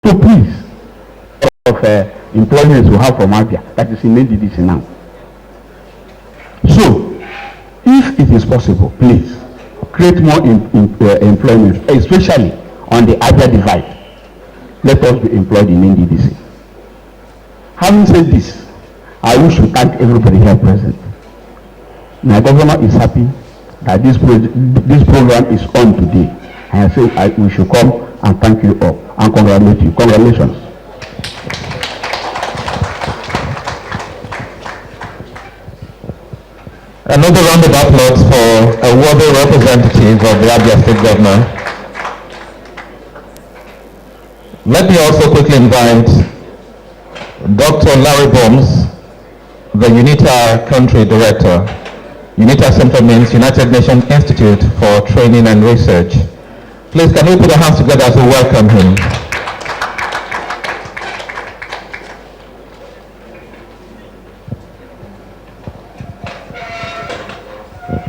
So please, of employment we have from Abia, that is in NDDC now. So, if it is possible, please create more employment, especially on the Abia divide. Let us be employed in NDDC. Having said this, I wish to thank everybody here present. My governor is happy that this program is on today. And I say we should come and thank you all and congratulate you. Congratulations. Another round of applause for a worthy representative of the Abia State Governor. Let me also quickly invite Dr. Larry Bombs, the UNITA Country Director. UNITA simply means United Nations Institute for Training and Research. Please, can we put our hands together as we welcome him?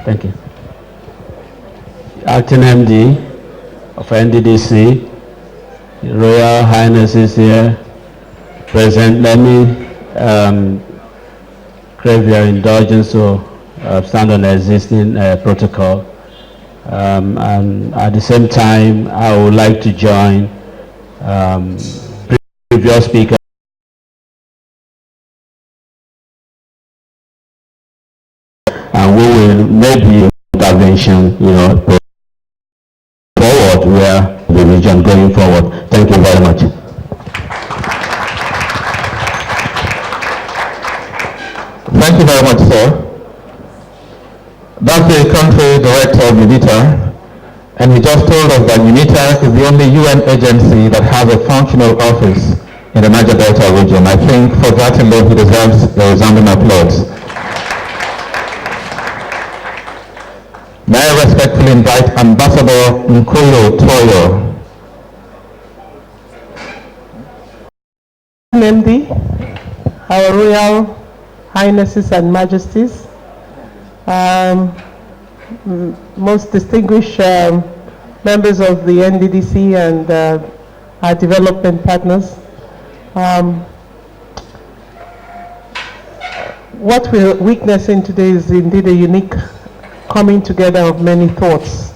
Thank you. Acting MD of NDDC, Royal Highness is here. Present, let me crave your indulgence to stand on the existing protocol. And at the same time, I would like to join previous speaker. And we will make the intervention, forward where the region going forward. Thank you very much. Thank you very much, sir. That's the country director of UNITA, and he just told us that UNITA is the only UN agency that has a functional office in the Niger Delta region. I think for that alone he deserves a resounding applause. May I respectfully invite Ambassador Nkoyo Toyo. MD, our Royal Highnesses and Majesties, most distinguished members of the NDDC and our development partners. What we're witnessing today is indeed a unique coming together of many thoughts.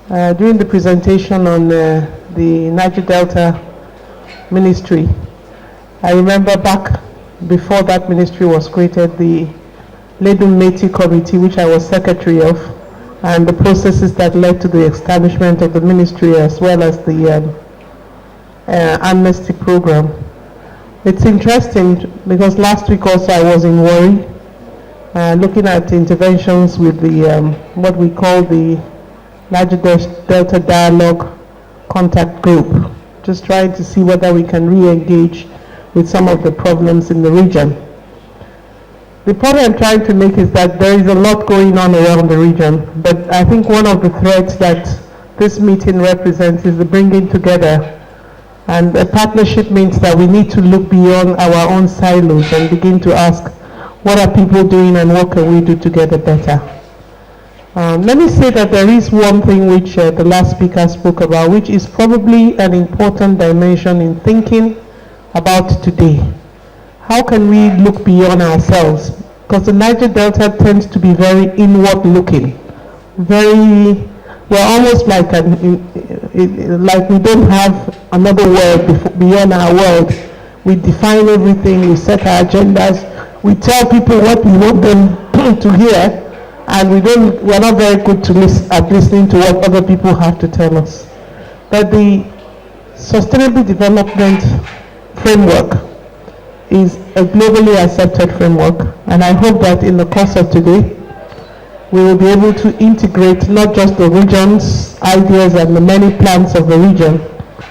During the presentation on the Niger Delta Ministry, I remember back before that ministry was created, the Ledum Meti Committee, which I was secretary of, and the processes that led to the establishment of the ministry as well as the amnesty program. It's interesting because last week also I was in Warri, looking at interventions with the what we call the Niger Delta Dialogue Contact Group, just trying to see whether we can re-engage with some of the problems in the region. The point I'm trying to make is that there is a lot going on around the region, but I think one of the threads that this meeting represents is the bringing together. And a partnership means that we need to look beyond our own silos and begin to ask, what are people doing and what can we do together better? Let me say that there is one thing which the last speaker spoke about, which is probably an important dimension in thinking about today. How can we look beyond ourselves? Because the Niger Delta tends to be very inward looking, we're almost like like we don't have another world beyond our world. We define everything, we set our agendas, we tell people what we want them to hear, and we're not very good at listening to what other people have to tell us. But the Sustainable Development Framework is a globally accepted framework, and I hope that in the course of today we will be able to integrate not just the region's ideas and the many plans of the region,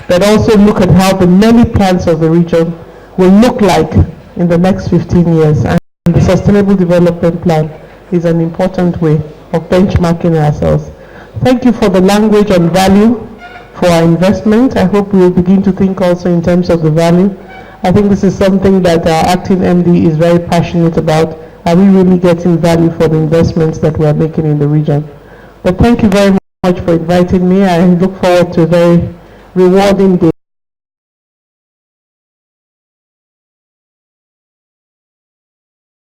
but also look at how the many plans of the region will look like in the next 15 years. And the Sustainable Development Plan is an important way of benchmarking ourselves. Thank you for the language on value for our investment. I hope we will begin to think also in terms of the value. I think this is something that our acting MD is very passionate about. Are we really getting value for the investments that we are making in the region? But thank you very much for inviting me. I look forward to a very rewarding day.